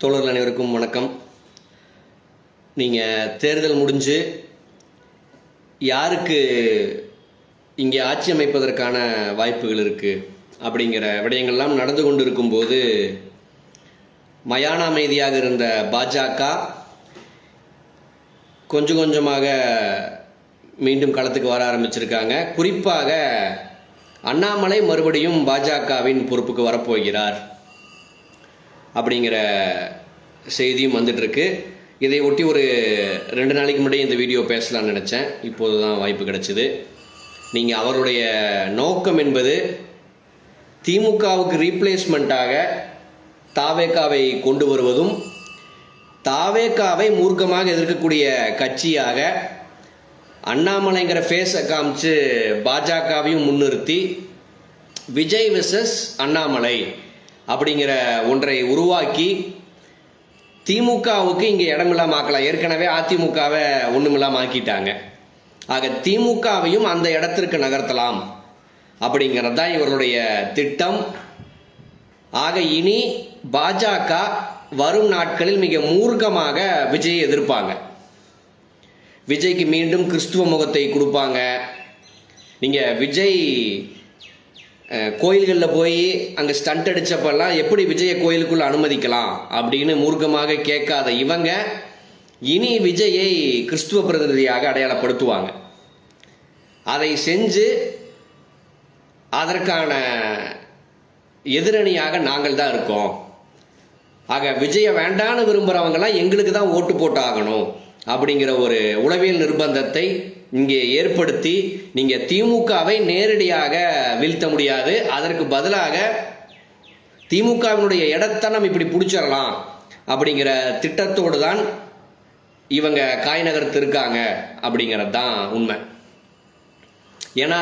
தோழர்கள் அனைவருக்கும் வணக்கம். நீங்கள் தேர்தல் முடிஞ்சு யாருக்கு இங்கே ஆட்சி அமைப்பதற்கான வாய்ப்புகள் இருக்குது அப்படிங்கிற விடயங்கள்லாம் நடந்து கொண்டு இருக்கும்போது மயான அமைதியாக இருந்த பாஜக கொஞ்சம் கொஞ்சமாக மீண்டும் களத்துக்கு வர ஆரம்பிச்சிருக்காங்க. குறிப்பாக அண்ணாமலை மறுபடியும் பாஜகவின் பொறுப்புக்கு வரப்போகிறார் அப்படிங்கிற செய்தியும் வந்துட்டுருக்கு. இதை ஒட்டி ஒரு 2 நாளைக்கு முன்னாடி இந்த வீடியோ பேசலாம்னு நினச்சேன். இப்போது தான் வாய்ப்பு கிடைச்சிது. நீங்கள் அவருடைய நோக்கம் என்பது திமுகவுக்கு ரீப்ளேஸ்மெண்ட்டாக தாவேகாவை கொண்டு வருவதும், தாவேகாவை மூர்க்கமாக எதிர்க்கக்கூடிய கட்சியாக அண்ணாமலைங்கிற ஃபேஸை காமிச்சு பாஜகவையும் முன்னிறுத்தி விஜய் வெர்சஸ் அண்ணாமலை அப்படிங்கிற ஒன்றை உருவாக்கி திமுகவுக்கு இங்கே இடமில்லாம ஆக்கலாம். ஏற்கனவே அதிமுகவை ஒன்றுமில்லாம ஆக்கிட்டாங்க. ஆக திமுகவையும் அந்த இடத்திற்கு நகர்த்தலாம் அப்படிங்கிறது தான் இவர்களுடைய திட்டம். ஆக இனி பாஜக வரும் நாட்களில் மிக மூர்க்கமாக விஜயை எதிர்ப்பாங்க. விஜய்க்கு மீண்டும் கிறிஸ்துவ முகத்தை கொடுப்பாங்க. நீங்கள் விஜய் கோயில்களில் போய் அங்கே ஸ்டண்ட் அடித்தப்பெல்லாம் எப்படி விஜயை கோயிலுக்குள்ளே அனுமதிக்கலாம் அப்படின்னு மூர்க்கமாக கேட்காத இவங்க இனி விஜயை கிறிஸ்துவ பிரதிநிதியாக அடையாளப்படுத்துவாங்க. அதை செஞ்சு அதற்கான எதிரணியாக நாங்கள் தான் இருக்கோம். ஆக விஜயை வேண்டான்னு விரும்புகிறவங்கெல்லாம் எங்களுக்கு தான் ஓட்டு போட்டு ஆகணும் அப்படிங்கிற ஒரு உளவியல் நிர்பந்தத்தை இங்கே ஏற்படுத்தி நீங்கள் திமுகவை நேரடியாக வீழ்த்த முடியாது. அதற்கு பதிலாக திமுகவினுடைய இடத்தை நம்ம இப்படி பிடிச்சிடலாம் அப்படிங்கிற திட்டத்தோடு தான் இவங்க காய் நகர்த்து இருக்காங்க அப்படிங்கிறது தான் உண்மை. ஏன்னா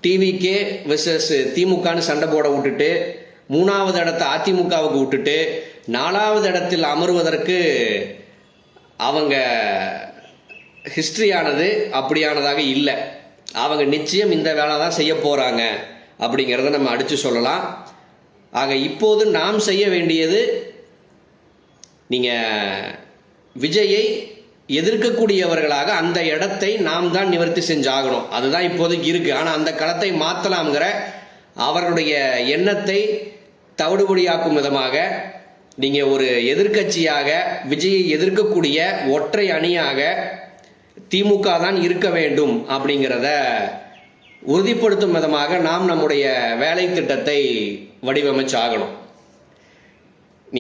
டிவிக்கே வெர்சஸ் திமுகன்னு சண்டை போட விட்டுட்டு 3வது இடத்தை அதிமுகவுக்கு விட்டுட்டு 4வது இடத்தில் அமர்வதற்கு அவங்க ஹிஸ்ட்ரியானது அப்படியானதாக இல்லை. அவங்க நிச்சயம் இந்த வேலை தான் செய்ய போகிறாங்க அப்படிங்கிறத நம்ம அடித்து சொல்லலாம். ஆக இப்போது நாம் செய்ய வேண்டியது, நீங்கள் விஜயை எதிர்க்கக்கூடியவர்களாக அந்த இடத்தை நாம் தான் நிவர்த்தி செஞ்சாகணும். அதுதான் இப்போதைக்கு இருக்குது. ஆனால் அந்த களத்தை மாற்றலாம்ங்கிற அவர்களுடைய எண்ணத்தை தவிடுபடியாக்கும் விதமாக நீங்கள் ஒரு எதிர்க்கட்சியாக விஜயை எதிர்க்கக்கூடிய ஒற்றை அணியாக திமுக தான் இருக்க வேண்டும் அப்படிங்கிறத உறுதிப்படுத்தும் விதமாக நாம் நம்முடைய வேலை திட்டத்தை வடிவமைச்சாகணும்.